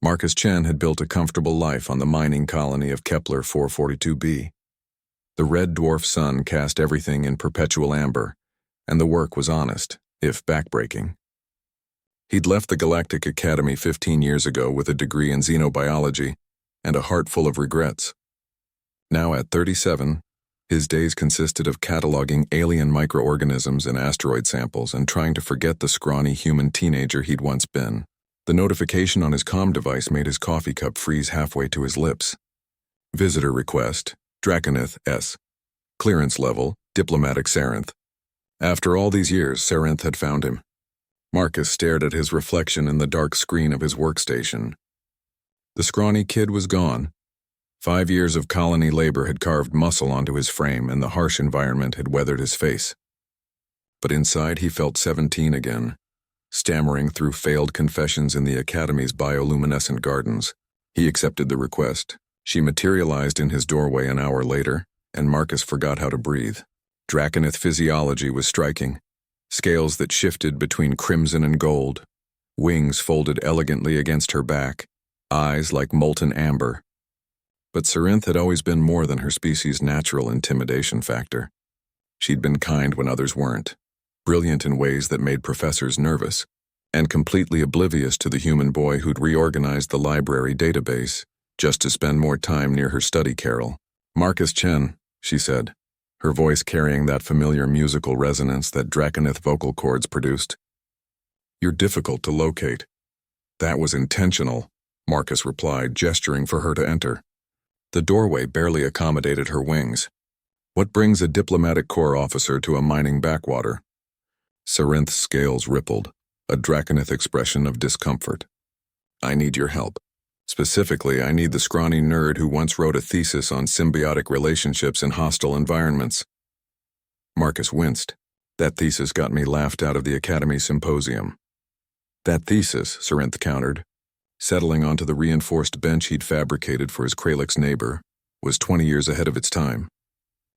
Marcus Chen had built a comfortable life on the mining colony of Kepler 442b. The red dwarf sun cast everything in perpetual amber, and the work was honest, if backbreaking. He'd left the Galactic Academy 15 years ago with a degree in xenobiology and a heart full of regrets. Now at 37, his days consisted of cataloging alien microorganisms and asteroid samples and trying to forget the scrawny human teenager he'd once been. The notification on his comm device made his coffee cup freeze halfway to his lips. Visitor request, Draconith S. Clearance level, Diplomatic Sarinth. After all these years, Sarinth had found him. Marcus stared at his reflection in the dark screen of his workstation. The scrawny kid was gone. 5 years of colony labor had carved muscle onto his frame, and the harsh environment had weathered his face. But inside he felt 17 again. Stammering through failed confessions in the Academy's bioluminescent gardens, he accepted the request. She materialized in his doorway an hour later, and Marcus forgot how to breathe. Draconith physiology was striking. Scales that shifted between crimson and gold, wings folded elegantly against her back, eyes like molten amber. But Sarinth had always been more than her species' natural intimidation factor. She'd been kind when others weren't, brilliant in ways that made professors nervous, and completely oblivious to the human boy who'd reorganized the library database just to spend more time near her study carrel. "Marcus Chen," she said, her voice carrying that familiar musical resonance that Draconith vocal cords produced. "You're difficult to locate." "That was intentional," Marcus replied, gesturing for her to enter. The doorway barely accommodated her wings. "What brings a diplomatic corps officer to a mining backwater?" Sarinth's scales rippled, a Draconith expression of discomfort. "I need your help. Specifically, I need the scrawny nerd who once wrote a thesis on symbiotic relationships in hostile environments." Marcus winced. "That thesis got me laughed out of the Academy symposium." "That thesis," Sarinth countered, settling onto the reinforced bench he'd fabricated for his Kralix neighbor, was 20 years ahead of its time.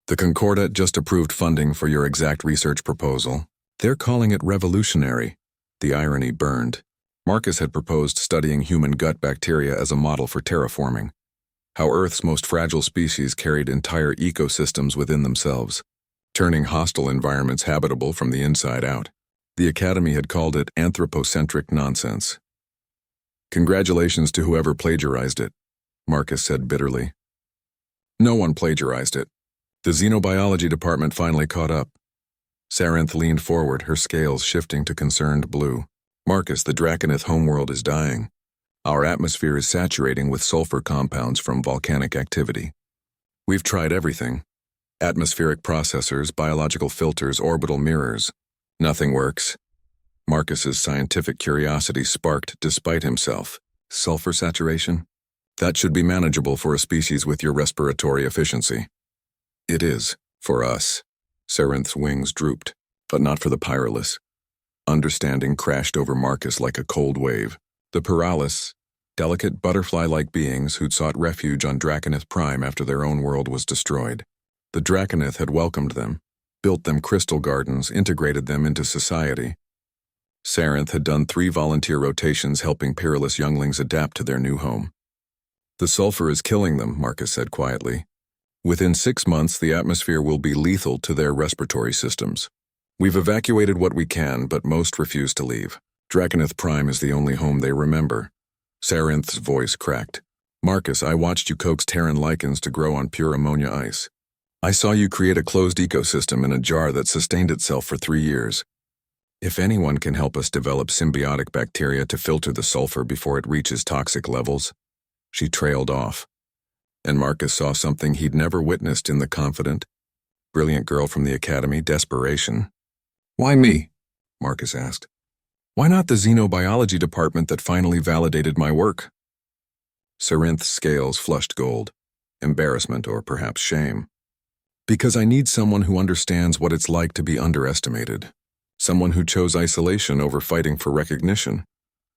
"The Concordat just approved funding for your exact research proposal. They're calling it revolutionary." The irony burned. Marcus had proposed studying human gut bacteria as a model for terraforming, how Earth's most fragile species carried entire ecosystems within themselves, turning hostile environments habitable from the inside out. The Academy had called it anthropocentric nonsense. "Congratulations to whoever plagiarized it," Marcus said bitterly. "No one plagiarized it. The xenobiology department finally caught up." Sarinth leaned forward, her scales shifting to concerned blue. "Marcus, the Draconith homeworld is dying. Our atmosphere is saturating with sulfur compounds from volcanic activity. We've tried everything. Atmospheric processors, biological filters, orbital mirrors. Nothing works." Marcus's scientific curiosity sparked despite himself. "Sulfur saturation? That should be manageable for a species with your respiratory efficiency." "It is, for us." Sarinth's wings drooped, but not for the Pyrolus. Understanding crashed over Marcus like a cold wave. The Pyrolus, delicate butterfly-like beings who'd sought refuge on Draconith Prime after their own world was destroyed. The Draconith had welcomed them, built them crystal gardens, integrated them into society. Sarinth had done 3 volunteer rotations helping Pyrolus younglings adapt to their new home. "The sulfur is killing them," Marcus said quietly. "Within 6 months, the atmosphere will be lethal to their respiratory systems. We've evacuated what we can, but most refuse to leave. Draconith Prime is the only home they remember." Sarinth's voice cracked. "Marcus, I watched you coax Terran lichens to grow on pure ammonia ice. I saw you create a closed ecosystem in a jar that sustained itself for 3 years. If anyone can help us develop symbiotic bacteria to filter the sulfur before it reaches toxic levels." She trailed off, and Marcus saw something he'd never witnessed in the confident, brilliant girl from the Academy: desperation. "Why me?" Marcus asked. "Why not the xenobiology department that finally validated my work?" Sarinth's scales flushed gold, embarrassment or perhaps shame. "Because I need someone who understands what it's like to be underestimated. Someone who chose isolation over fighting for recognition."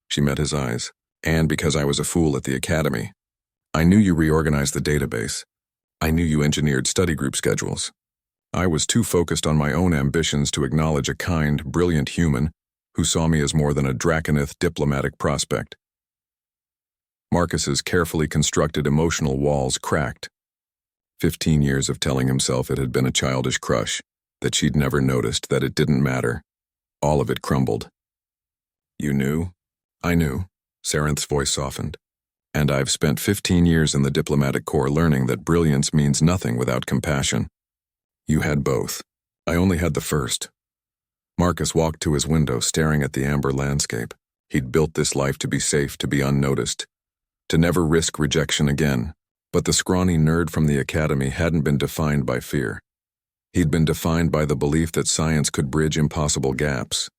She met his eyes. "And because I was a fool at the Academy. I knew you reorganized the database. I knew you engineered study group schedules. I was too focused on my own ambitions to acknowledge a kind, brilliant human who saw me as more than a Draconith diplomatic prospect." Marcus's carefully constructed emotional walls cracked. 15 years of telling himself it had been a childish crush, that she'd never noticed, that it didn't matter. All of it crumbled. You knew? I knew. Sarenth's voice softened. And I've spent 15 years in the diplomatic corps learning that brilliance means nothing without compassion. You had both. I only had the first. Marcus walked to his window, staring at the amber landscape. He'd built this life to be safe, to be unnoticed, to never risk rejection again. But the scrawny nerd from the academy hadn't been defined by fear. He'd been defined by the belief that science could bridge impossible gaps,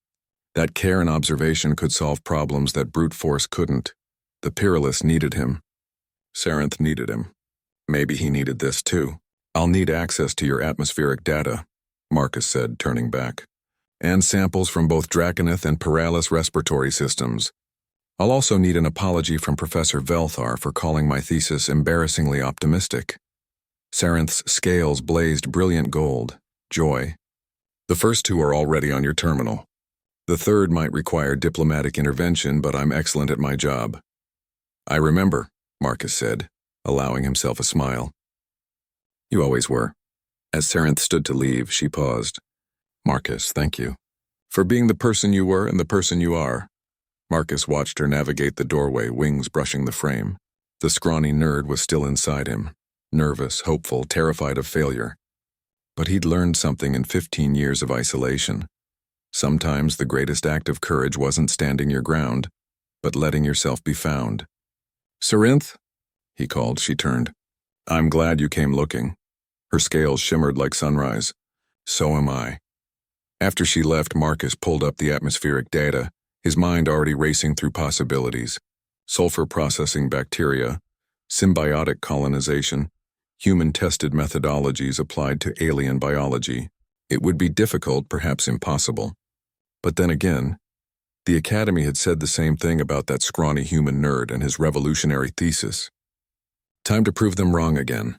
that care and observation could solve problems that brute force couldn't. The Peerless needed him. Sarenth needed him. Maybe he needed this too. I'll need access to your atmospheric data, Marcus said, turning back, and samples from both Draconith and Paralis respiratory systems. I'll also need an apology from Professor Velthar for calling my thesis embarrassingly optimistic. Sarenth's scales blazed brilliant gold. Joy. The first two are already on your terminal. The third might require diplomatic intervention, but I'm excellent at my job. I remember, Marcus said, allowing himself a smile. You always were. As Sarenth stood to leave, she paused. Marcus, thank you. For being the person you were and the person you are. Marcus watched her navigate the doorway, wings brushing the frame. The scrawny nerd was still inside him, nervous, hopeful, terrified of failure. But he'd learned something in 15 years of isolation. Sometimes the greatest act of courage wasn't standing your ground, but letting yourself be found. Sarenth? He called. She turned. I'm glad you came looking. Her scales shimmered like sunrise. So am I. After she left, Marcus pulled up the atmospheric data, his mind already racing through possibilities. Sulfur processing bacteria, symbiotic colonization, human-tested methodologies applied to alien biology. It would be difficult, perhaps impossible. But then again, the Academy had said the same thing about that scrawny human nerd and his revolutionary thesis. Time to prove them wrong again.